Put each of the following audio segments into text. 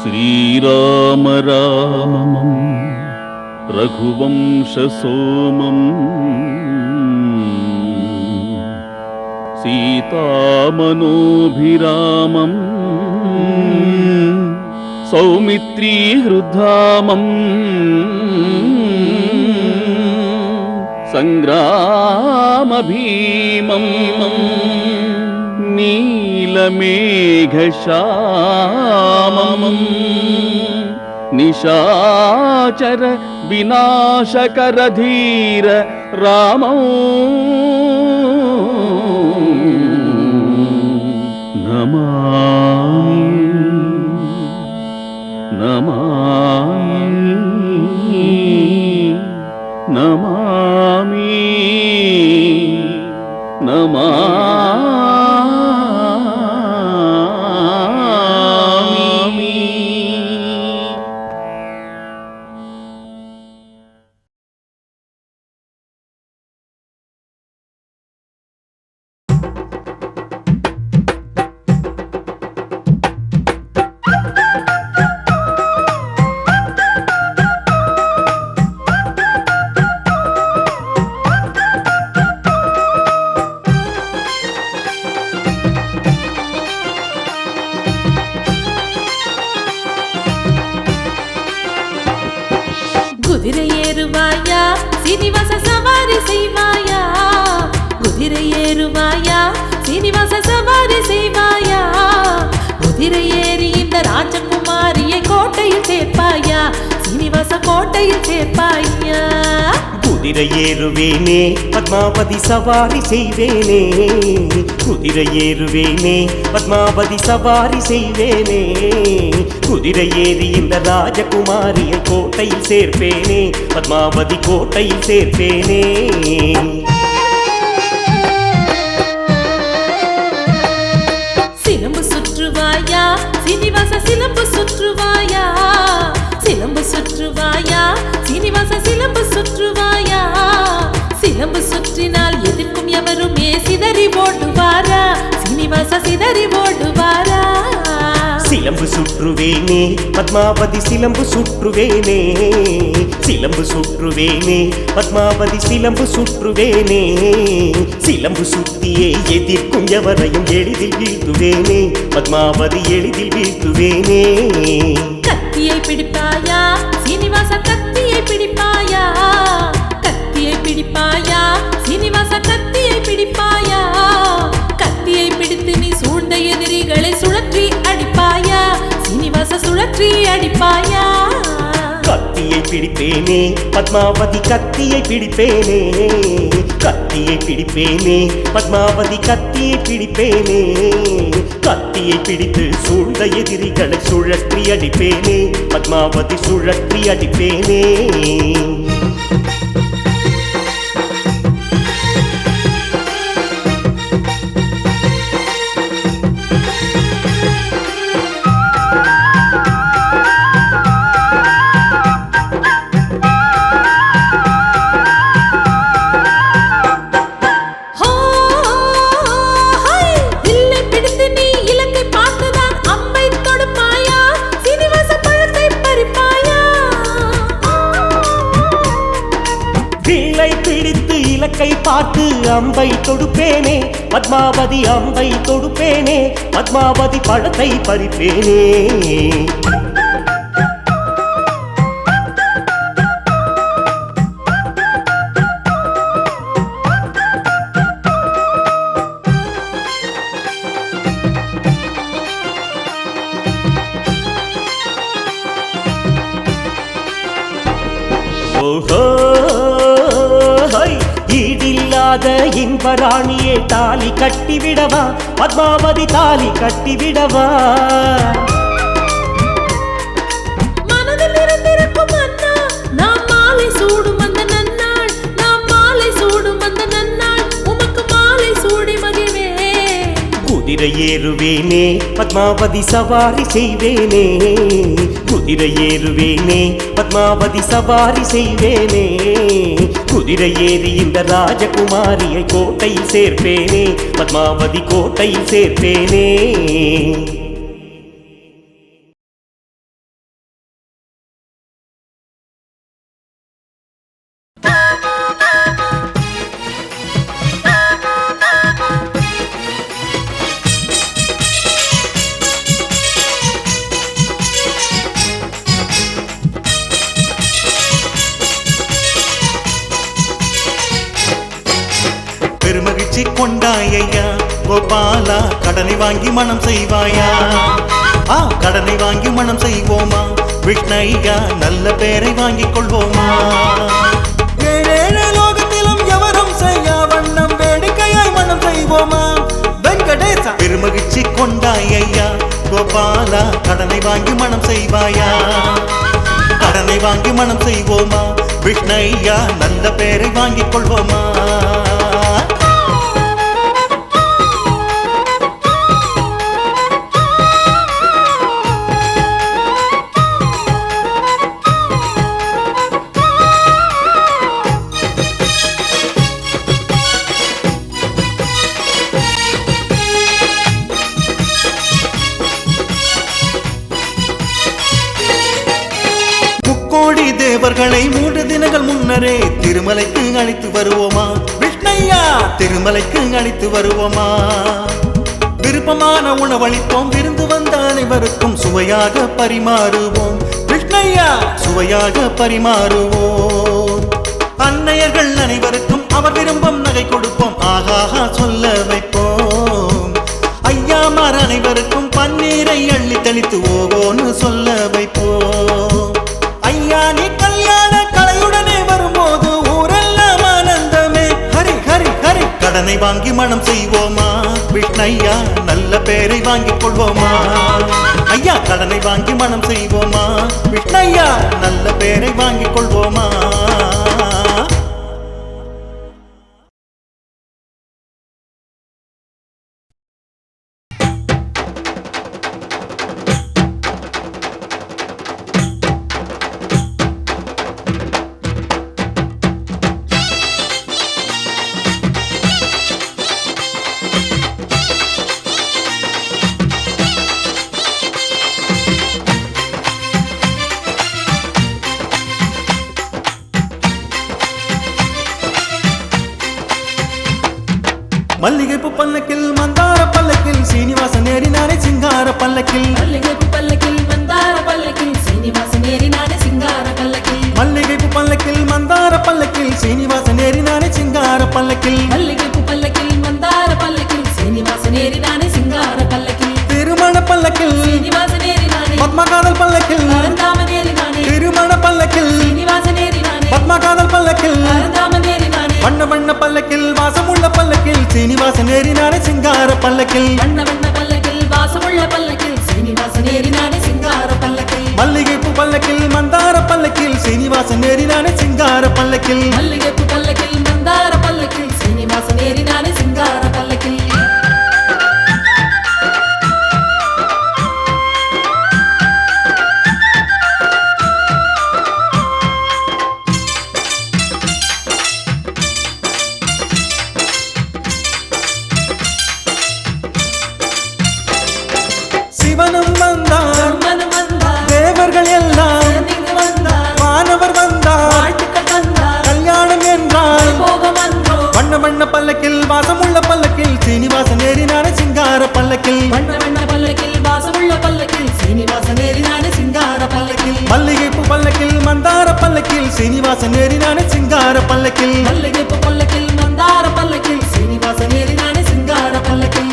श्रीराम रामं रघुवंशसोमं सीतामनोभिरामं सौमित्रीहृद्धामं संग्रामभीमं नीलमेघश्यामं निशाचर विनाशकर धीर रामं नमामि குதிரை ஏறுவாயா சீனிவாச சவாரி செய்வாயா, குதிரை ஏறுவாயா சீனிவாச சவாரி செய்வாயா, குதிரை ஏறி இந்த ராஜகுமாரியை கோட்டையில் சேர்ப்பாயா, சீனிவாச கோட்டையில் சேர்ப்பாயா. குதிரை ஏறுவேனே பத்மாவதி சவாரி செய்வேனே, குதிரை ஏறுவேனே பத்மாவதி சவாரி செய்வேனே, குதிரை ஏறி இந்த ராஜகுமாரியை கோட்டையில் சேர்ப்பேனே, பத்மாவதி கோட்டையில் சேர்ப்பேனே. சிலம்பு சுற்றுவாயா சீனிவாச சிலம்பு சுற்றுவாயா, சிலம்பு சுற்றுவாயா சீனிவாச சிலம்பு சுற்றுவாயா, சிலம்பு சுற்றினால் எதிர்க்கும் எவருமே சிதறி ஓடுவாரா, சீனிவாச சிதறி ஓடுவாரா. சிலம்பு சுற்றுவேனே பத்மாவதி சிலம்பு சுற்றுவேனே, சிலம்பு சுற்றுவேனே பத்மாவதி சிலம்பு சுற்றுவேனே, சிலம்பு சுத்தியே எதிர்க்கும் எவரையும் எளிதில் வீழ்த்துவேனே, பத்மாவதி எளிதில் வீழ்த்துவேனே. கத்தியை பிடிப்பாயா சீனிவாச கத்தியை பிடிப்பாயா, கத்தியை பிடிப்பாயா சீனிவாச கத்தியை பிடிப்பாயா, கத்தியை பிடித்து நீ சூழ்ந்த எதிரிகளை சுழற்றி அடிப்பாயா, சீனிவாச சுழற்றி அடிப்பாயா. கத்தியை பிடிப்பேனே பத்மாவதி கத்தியை பிடிப்பேனே, கத்தியை பிடிப்பேனே பத்மாவதி கத்தியை பிடிப்பேனே, கத்தியை பிடித்து சூழ்ந்த எதிரிகளை சுழற்றி அடிப்பேனே, பத்மாவதி சுழற்றி அடிப்பேனே. பிடித்து இலக்கை பார்த்து அம்பை தொடுப்பேனே, பத்மாவதி அம்பை தொடுப்பேனே, பத்மாவதி பழத்தை பறிப்பேனே. ஓஹோ ஈடில்லாத இன்பராணியே தாலி கட்டிவிடவா, பத்மாவதி தாலி கட்டிவிடவா. மனதில் இருந்திருக்கும் அண்ணா நாம் மாலை சூடும் அந்த நன்னாள், நாம் மாலை சூடும் அந்த நன்னாள் உமக்கு மாலை சூடி மகிழ்வே. குதிரை ஏறுவேனே பத்மாவதி சவாரி செய்வேனே, குதிரை ஏறுவேனே பத்மாவதி சவாரி செய்வேனே, குதிரை ஏறி இந்த ராஜகுமாரியை கோட்டையில் சேர்ப்பேனே, பத்மாவதி கோட்டையில் சேர்ப்பேனே. கொண்டாயையா கோபாலா கடனை வாங்கி மனம் செய்வாயா கடனை வாங்கி மனம் செய்வோமா விஷ்ணையா நல்ல பேரை வாங்கிக் கொள்வோமா ஏழேழு லோகத்திலும் எவரும் செய்யா வண்ணம் வேடிக்கையாய் மனம் செய்வோமா வெங்கடேசா பெருமகிழ்ச்சி கொண்டாயையா கோபாலா கடனை வாங்கி மனம் செய்வாயா கடனை வாங்கி மனம் செய்வோமா விஷ்ணையா நல்ல பேரை வாங்கிக் கொள்வோமா கோடி தேவர்களை 3 தினங்கள் முன்னரே திருமலைக்கு அழைத்து வருவோமா விஷ்ணையா திருமலைக்கு அழைத்து வருவோமா விருப்பமான உணவளிப்போம் விருந்து வந்த அனைவருக்கும் சுவையாக பரிமாறுவோம் விஷ்ணையா சுவையாக பரிமாறுவோம் அன்னையர்கள் அனைவருக்கும் அவர் விரும்பும் நகை கொடுப்போம் ஆகாஹா சொல்ல வைப்போம் ஐயாமார் அனைவருக்கும் பன்னீரை அள்ளி தெளித்து ஓகோன்னு சொல்ல வைப்போம் ஐயா நீ கல்யாண கலையுடனே வரும்போது ஊரெல்லாம் ஆனந்தமே ஹரி ஹரி ஹரி கடனை வாங்கி மனம் செய்வோமா விஷ்ணையா நல்ல பேரை வாங்கிக் கொள்வோமா ஐயா கடனை வாங்கி மனம் செய்வோமா விஷ்ணையா நல்ல பேரை வாங்கிக் கொள்வோமா மல்லிகைப்பூ பல்லக்கில் மந்தார பல்லக்கில் சீனிவாசன் ஏறினானே சிங்கார பல்லக்கில் மல்லிகைப்பூ பல்லக்கில் மந்தார பல்லக்கில் சீனிவாசன் ஏறினானே சிங்கார பல்லக்கில் மல்லிகைப்பூ பல்லக்கில் மந்தார பல்லக்கில் சீனிவாசன் ஏறினானே சிங்கார பல்லக்கில் மல்லிகைப்பூ பல்லக்கில் மந்தார பல்லக்கில் சீனிவாசன் ஏறினானே சிங்கார பல்லக்கில் திருமண பல்லக்கில் சீனிவாசன் ஏறினானே பத்மகாதல் பல்லக்கில் பரந்தாமன் ஏறினானே திருமண பல்லக்கில் சீனிவாசன் ஏறினானே பத்மகாதல் பல்லக்கில் பரந்தாமன் ஏறினானே வண்ண வண்ண பல்லக்கில் வாசமுள்ள பல்லக்கில் சீனிவாசன் ஏறினானே சிங்கார பல்லக்கில் வண்ண வண்ண பல்லக்கில் வாசமுள்ள பல்லக்கில் சீனிவாசன் ஏறினானே சிங்கார பல்லக்கில் மல்லிகைப்பூ பல்லக்கில் மந்தார பல்லக்கில் சீனிவாசன் ஏறினானே சிங்கார பல்லக்கில் மல்லிகைப்பூ பல்லக்கில் மந்தார பல்லக்கில் சீனிவாசன் ஏறினானே சிங்கார பல்லக்கில் சிவனும் வந்தார் மனம் வந்தார் தேவர்கள் எல்லாம் நீங்க வந்தார் வானவர் வந்தார் வாழ்த்துக்கள் தந்தார் கல்யாணம் என்றால் போகம் வந்தோ வண்ண வண்ண பல்லக்கில் வாசமுள்ள பல்லக்கில் சீனிவாசன் ஏறினானே சிங்கார பல்லக்கில் வண்ண வண்ண பல்லக்கில் வாசமுள்ள பல்லக்கில் சீனிவாசன் ஏறினானே சிங்கார பல்லக்கில் மல்லிகைப்பூ பல்லக்கில் மந்தார பல்லக்கில் சீனிவாசன் ஏறினானே சிங்கார பல்லக்கில் மல்லிகைப்பூ பல்லக்கில் மந்தார பல்லக்கில் சீனிவாசன் ஏறினானே சிங்கார பல்லக்கில்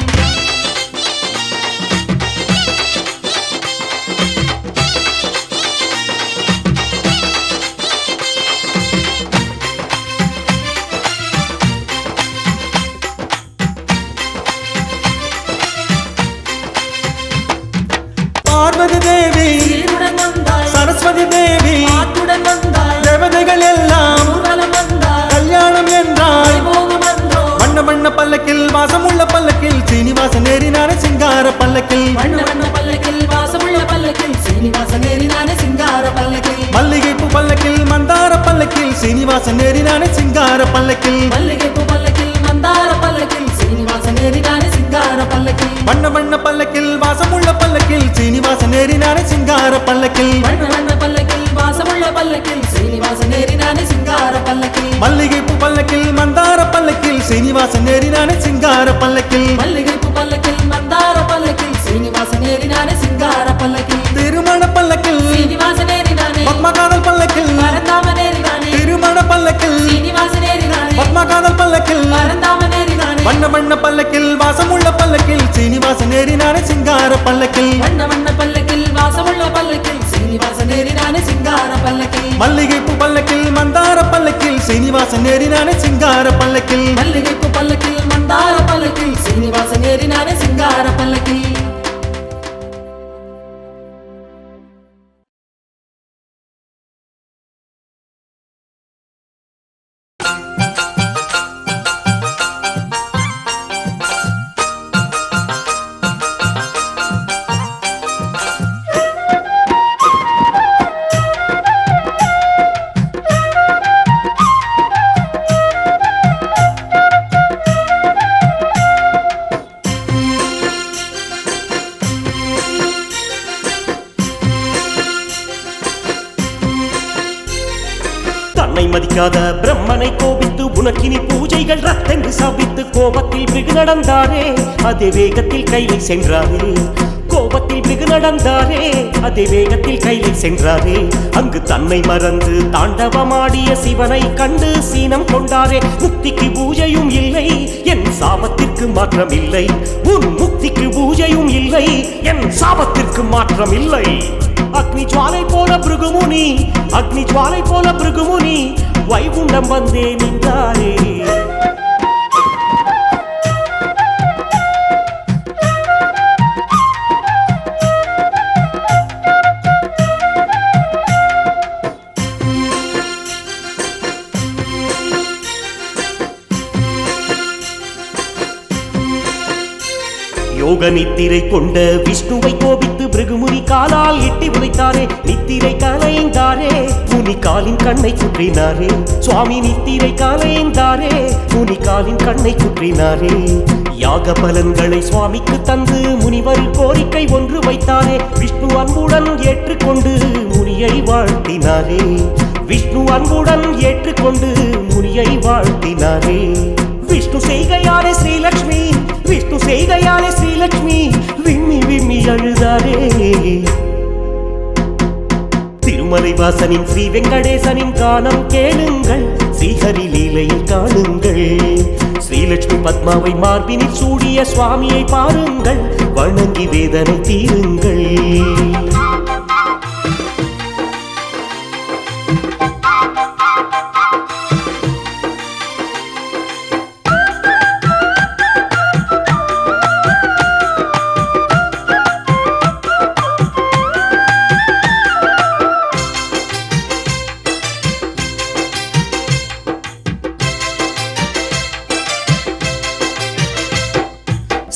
பார்வதி தேவி சீருடன் வந்தாய் சரஸ்வதி தேவி ஆத்துடன் வந்தாய் தேவதைகள் எல்லாம் ஊர்வலம் வந்தாய் கல்யாணம் என்றால் போகம் வந்தோ வண்ண வண்ண பல்லக்கில் வாசமுள்ள பல்லக்கில் சீனிவாசன் ஏறினானே சிங்கார பல்லக்கில் வண்ண வண்ண பல்லக்கில் வாசமுள்ள பல்லக்கில் சீனிவாசன் ஏறினானே சிங்கார பல்லக்கில் மல்லிகைப்பூ பல்லக்கில் மந்தார பல்லக்கில் சீனிவாசன் ஏறினானே சிங்கார பல்லக்கில் மல்லிகைப்பூ பல்லக்கில் மந்தார பல்லக்கில் சீனிவாசன் ஏறினானே சிங்கார பல்லக்கில் வண்ண வண்ண பல்லக்கில் வாசமுள்ள பல்லக்கில் சீனிவாசன் ஏறினானே சிங்கார பல்லக்கில் வண்ண வண்ண பல்லக்கில் வாசமுள்ள பல்லக்கில் சீனிவாசன் ஏறினானே சிங்கார பல்லக்கில் மல்லிகைப்பூ பல்லக்கில் மந்தார பல்லக்கில் சீனிவாசன் ஏறினானே சிங்கார பல்லக்கில் மல்லிகைப்பூ பல்லக்கில் மந்தார பல்லக்கில் சீனிவாசன் ஏறினானே சிங்கார பல்லக்கில் திருமண பல்லக்கில் சீனிவாசன் ஏறினானே பத்மகாதல் பல்லக்கில் பரந்தாமன் ஏறினானே திருமண பல்லக்கில் சீனிவாசன் ஏறினானே பத்மகாதல் பல்லக்கில் பரந்தாமன் ஏறினானே வண்ண வண்ண பல்லக்கில் வண்ண வண்ண பல்லக்கில் வாசமுள்ள பல்லக்கில் சீனிவாசன் ஏறினானே சிங்கார பல்லக்கில் மல்லிகைப்பூ பல்லக்கில் மந்தார பல்லக்கில் சீனிவாசன் ஏறினானே சிங்கார பல்லக்கில் மல்லிகைப்பூ பல்லக்கில் மந்தார பல்லக்கில் சீனிவாசன் ஏறினானே சிங்கார பல்லக்கில் தன்னை மதிக்காத பிரம்மனை கோபித்து உனக்கினி பூஜைகள் ரத்தென்று சாபித்து கோபத்தில் பிரிகு நடந்தாரே அதே வேகத்தில் கைலை சென்றாரே கோபத்தில் பிரிகு நடந்தாரே அதே வேகத்தில் கைலை சென்றாரே அங்கு தன்னை மறந்து தாண்டவமாடிய சிவனை கண்டு சீனம் கொண்டாரே முக்திக்கு பூஜையும் இல்லை என் சாபத்திற்கு மாற்றம் இல்லை உன் முக்திக்கு பூஜையும் இல்லை என் சாபத்திற்கு மாற்றம் இல்லை அக்னி ஜுவாலை போல பிருகுமுனி அக்னி ஜுவாலை போல பிருகுமுனி வைகுண்டம் வந்தே நின்றாரே யோக நித்திரை கொண்ட விஷ்ணுவை கோபித்து பிருகுமுனி காலால் எட்டி உதைத்தாரே நித்திரை கலைந்தாரே முனி காலின் கண்ணை குற்றினாரே சுவாமி நித்திரை கலைந்தாரே முனி காலின் கண்ணை குற்றினாரே யாக பலன்களை சுவாமிக்கு தந்து முனிவர் கோரிக்கை ஒன்று வைத்தாரே விஷ்ணு அன்புடன் ஏற்றுக்கொண்டு முனியை வாழ்த்தினாரே விஷ்ணு அன்புடன் ஏற்றுக்கொண்டு முனியை வாழ்த்தினாரே விஷ்ணு செய்கையாலே ஸ்ரீலக்ஷ்மி விஷ்ணு செய்கையாலே ஸ்ரீலக்ஷ்மி விம்மி விம்மி அழுதாரே திருமலை வாசனின் ஸ்ரீ வெங்கடேசனின் கானம் கேளுங்கள் ஸ்ரீஹரி லீலையில் காணுங்கள் ஸ்ரீலக்ஷ்மி பத்மாவை மார்பினில் சூடிய சுவாமியை பாருங்கள் வணங்கி வேதனை தீருங்கள்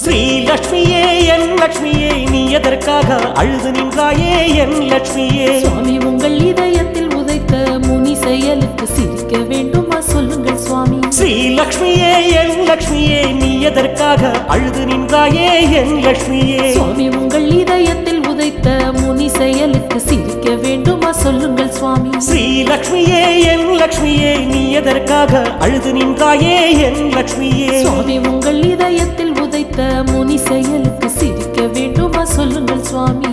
ஸ்ரீலக்ஷ்மியே என் லக்ஷ்மியே நீ எதற்காக அழுது நின்றாயே என் லக்ஷ்மியே சுவாமி உங்கள் இதயத்தில் உதைத்த முனி செயலுக்கு சிரிக்க வேண்டுமா சொல்லுங்கள் சுவாமி ஸ்ரீலக்ஷ்மியே என் லக்ஷ்மியே நீ எதற்காக அழுது நின்றாயே என் லக்ஷ்மியே சுவாமி உங்கள் இதயத்தில் உதைத்த முனி செயலுக்கு சிரிக்க வேண்டுமா சொல்லுங்கள் சுவாமி ஸ்ரீலக்ஷ்மியே என் லக்ஷ்மியே நீ எதற்காக அழுது நின்றாயே என் லக்ஷ்மியே சுவாமி உங்கள் இதயத்தில் உதைத்த முனி செயலுக்கு சிரிக்க வேண்டுமா சொல்லுங்கள் சுவாமி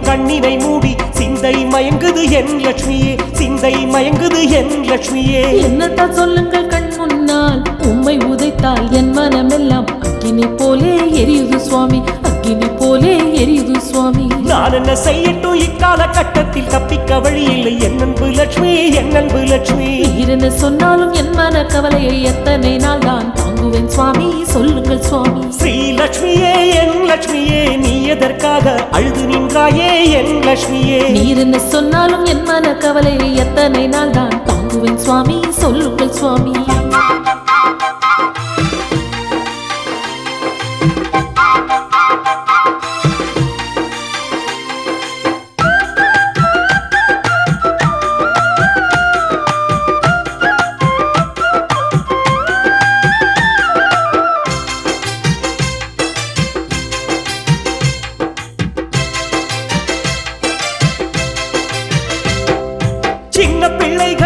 கண்ணினை மூடி சிந்தை மயங்குது என் லட்சுமியே சிந்தை மயங்குது என் லட்சுமியே என்னத்தான் சொல்லுங்கள் கண் முன்னால் உம்மை உதைத்தால் என் மனமெல்லாம் அக்கினி போலே எரியுது சுவாமி அக்கினி போலே எரியுது சுவாமி நான் என்ன செய்யட்டும் இக்கால கட்டத்தில் தப்பிக்க வழி இல்லை என் அன்பு லட்சுமி என் அன்பு லட்சுமி நீர் என்ன சொன்னாலும் என் மன கவலையை எத்தனை நாள் தான் தாங்குவேன் சுவாமி சொல்லுங்கள் சுவாமி ஸ்ரீலட்சுமியே என் லட்சுமியே நீ எதற்காக அழுது நின்றாயே என் லட்சுமியே நீர் என்ன சொன்னாலும் என் மன கவலையை எத்தனை நாள் தான் தாங்குவேன் சுவாமி சொல்லுங்கள் சுவாமி சின்ன பிள்ளைகள்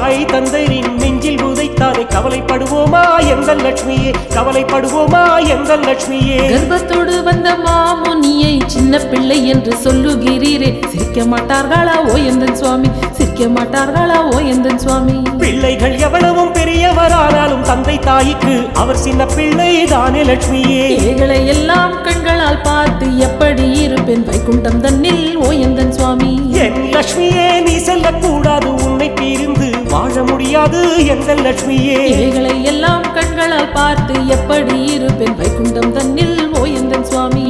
தாய் தந்தையின் நெஞ்சில் உதைத்தாலே கவலைப்படுவோமா எங்கள் லட்சுமியே, கவலைப்படுவோமா எங்கள் லட்சுமியே. கர்ப்பத்தோடு வந்த மாமுனியை சின்ன பிள்ளை என்று சொல்லுகிறீரே, சிரிக்க மாட்டார்களா ஓ எந்தன் சுவாமி, சிரிக்க மாட்டார்களா ஓ எந்தன் சுவாமி. பிள்ளைகள் எவ்வளவும் பெரியவரானாலும் தந்தை தாய்க்கு அவர் சின்ன பிள்ளை தானே லட்சுமியே. ஏகளை எல்லாம் கண்களால் பார்த்து எப்படி இருப்பேன் வைகுண்டம் தன்னில் ஓ எந்தன் சுவாமி. என் லட்சுமியே நீ செல்லக்கூடாது, உன்னை பிரிந்து வாழ முடியாது எங்கள் லட்சுமியே. ஏகளை எல்லாம் கண்களால் பார்த்து எப்படி இருப்பேன் வைகுண்டம் தன்னில் ஓ எந்தன் சுவாமி.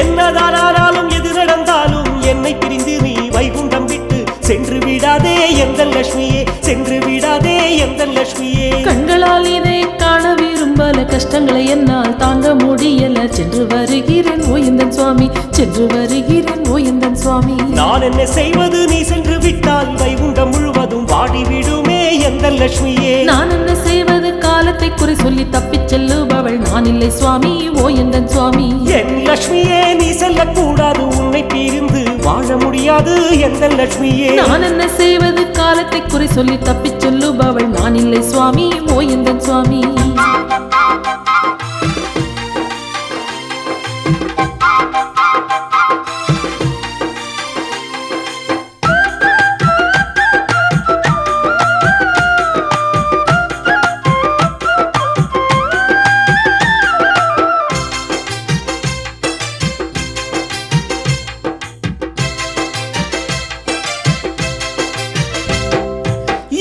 என்னதானாலும் எது நடந்தாலும் என்னை பிரிந்து நீ வைகுண்டம் விட்டு சென்று விடாதே எங்கள் லட்சுமியே, சென்று விடாதே எங்கள் லட்சுமியே. கண்களால் இதை காண விரும்பல, கஷ்டங்களை என்னால் தாங்க முடியல, சென்று வருகிறேன் ஓ எந்தன் சுவாமி, சென்று வருகிறேன் ஓ எந்தன் சுவாமி. நான் என்ன செய்வது, நீ சென்று விட்டால் வைகுண்டம் முழுவதும் வாடிவிடுமே எங்கள் லட்சுமியே. நான் என்ன செய்வது, காலத்தை குறை சொல்லி தப்பிச் செல்லுபவள் நான் இல்லை சுவாமி ஓ எந்தன் சுவாமி. என் லட்சுமியே நீ செல்லக்கூடாது, உன்னை பிரிந்து வாழ முடியாது எங்கள் லட்சுமியே. நான் என்ன செய்வது, காலத்தை குறை சொல்லி தப்பிச் சொல்லுபவள் நான் இல்லை சுவாமி ஓ எந்தன் சுவாமி.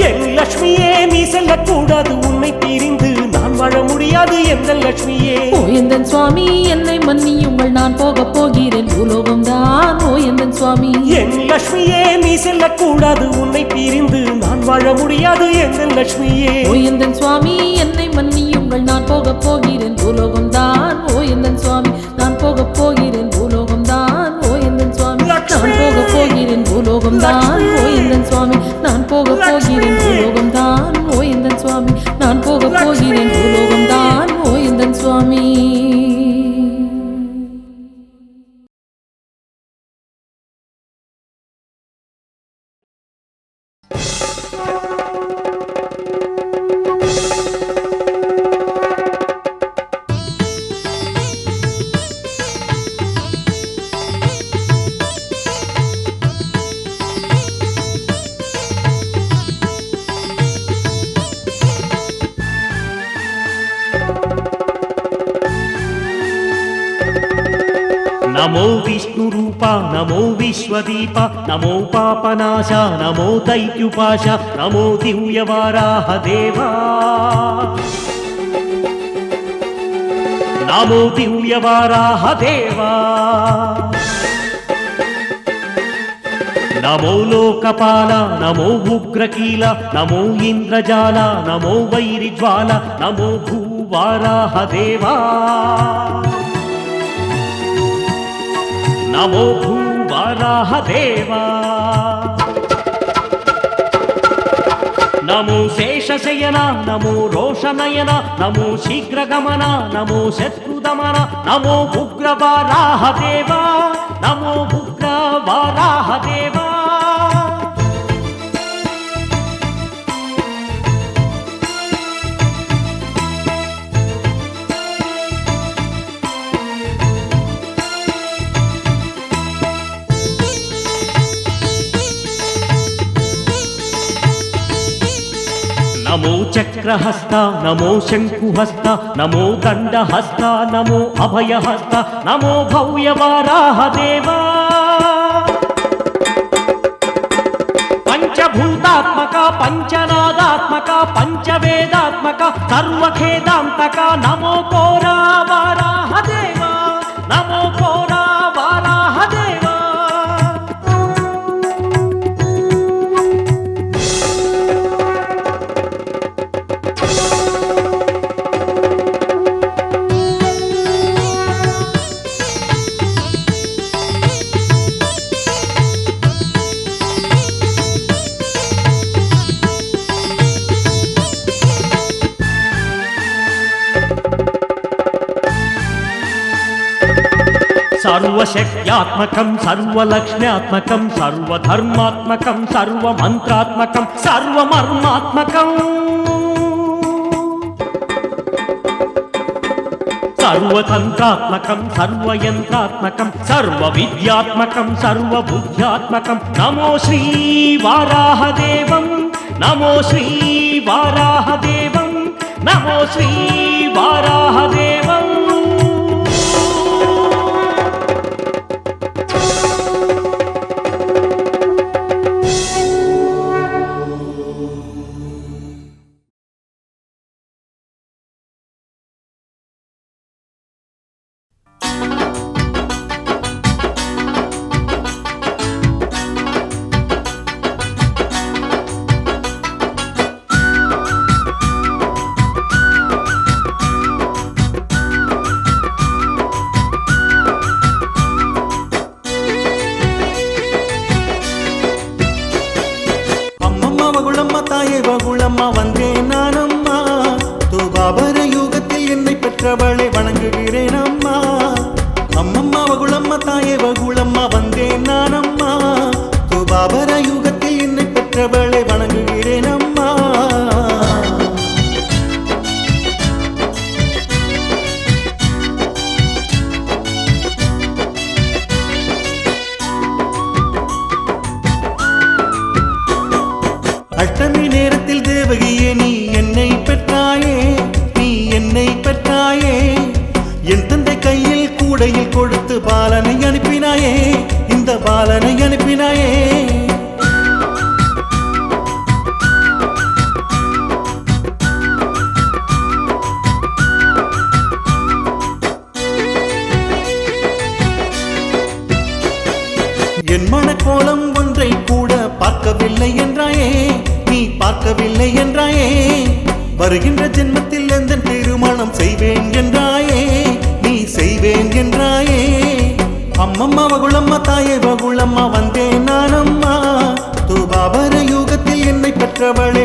என் லட்சுமியே நீ செல்லக்கூடாது, உன்னை பிரிந்து நான் வாழ முடியாது எங்கள் லட்சுமியே. ஓ எந்தன் சுவாமி என்னை மன்னியுங்கள், நான் போக போகிறேன் பூலோகம் தான் ஓ எந்தன் சுவாமி. என் லட்சுமியே நீ செல்லக்கூடாது, உன்னை பிரிந்து நான் வாழ முடியாது எங்கள் லட்சுமியே. ஓ எந்தன் சுவாமி என்னை மன்னியுங்கள், நான் போக போகிறேன் பூலோகம் தான் ஓ எந்தன் சுவாமி, நான் போக போகிறேன் பூலோகம் தான் ஓ எந்தன் சுவாமி, நான் போக போகிறேன் பூலோகம் தான் ஓ எந்தன் சுவாமி, நான் போக போகிறேன் பூலோகம் தான் ஓ எந்தன் சுவாமி, நான் போக போகிறேன் பூலோகம் தான் ஓ எந்தன் சுவாமி. नमो विष्णुरूप नमो विश्वदीप नमो पापनाश नमो दैत्युपाश नमो दिव्यवाराह देवा नमो दिव्यवाराह देवा नमो लोकपाल नमो उग्रकील नमो इंद्रजाल नमो वैरिज्वाल नमो भूवाराह देवा नमो भूवाराह देवा नमो शेषशयन नमो रोषनयन नमो शीघ्रगमन नमो शत्रुदमन नमो उग्रवाराह देवा नमो उग्रवाराह देवा नमो चक्रहस्त नमो शंकुहस्त नमो दंडहस्त नमो अभयहस्त नमो भव्यवाराह देवा पंचभूतात्मक पंचनादात्मक पंचवेदात्मक सर्वखेदांतक नमो कोरावाराह देवा नमो कोरावाराह देवा सर्वशक्त्यात्मकं सर्वलक्ष्म्यात्मकं सर्वधर्मात्मकं सर्वमन्त्रात्मकं सर्वमर्मात्मकं सर्वतन्त्रात्मकं सर्वयन्त्रात्मकं सर्वविद्यात्मकं सर्वबुद्ध्यात्मकं नमो श्री वाराहदेवं नमो श्री वाराहदेवं नमो श्री वाराहदेवं வகுளம்மா தாயே வகுளம்மா வந்தேன் நானம்மா தூபாபர யுகத்தில் என்னை பெற்றவளை வணங்குகிறேன் அம்மா அம்மம்மா வகுளம்மா தாயே வகுளம்மா வந்தேன் நானம்மா தூபாபர யுகத்தில் என்னை பெற்றவளை வணங்குகிறேன் அம்மா அஷ்டமி நேரத்தில் தேவகியே நீ என்னை பெற்றாயே நீ என்னை பெற்றாயே என் தந்தை கையில் கூடையில் கொடுத்து பாலனை அனுப்பினாயே இந்த பாலனை அனுப்பினாயே என் மனக்கோலம் ஒன்றை கூட பார்க்கவில்லை என்றாயே நீ பார்க்கவில்லை என்றாயே வருகின்ற ஜென்மத்தில் எந்த திருமணம் செய்வேன் என்றாயே நீ செய்வேன் என்றாயே அம்மம்மா வகுளம்மா தாயே வகுளம்மா வந்தேன் நானம்மா தூபாபர யுகத்தில் என்னை பெற்றவளை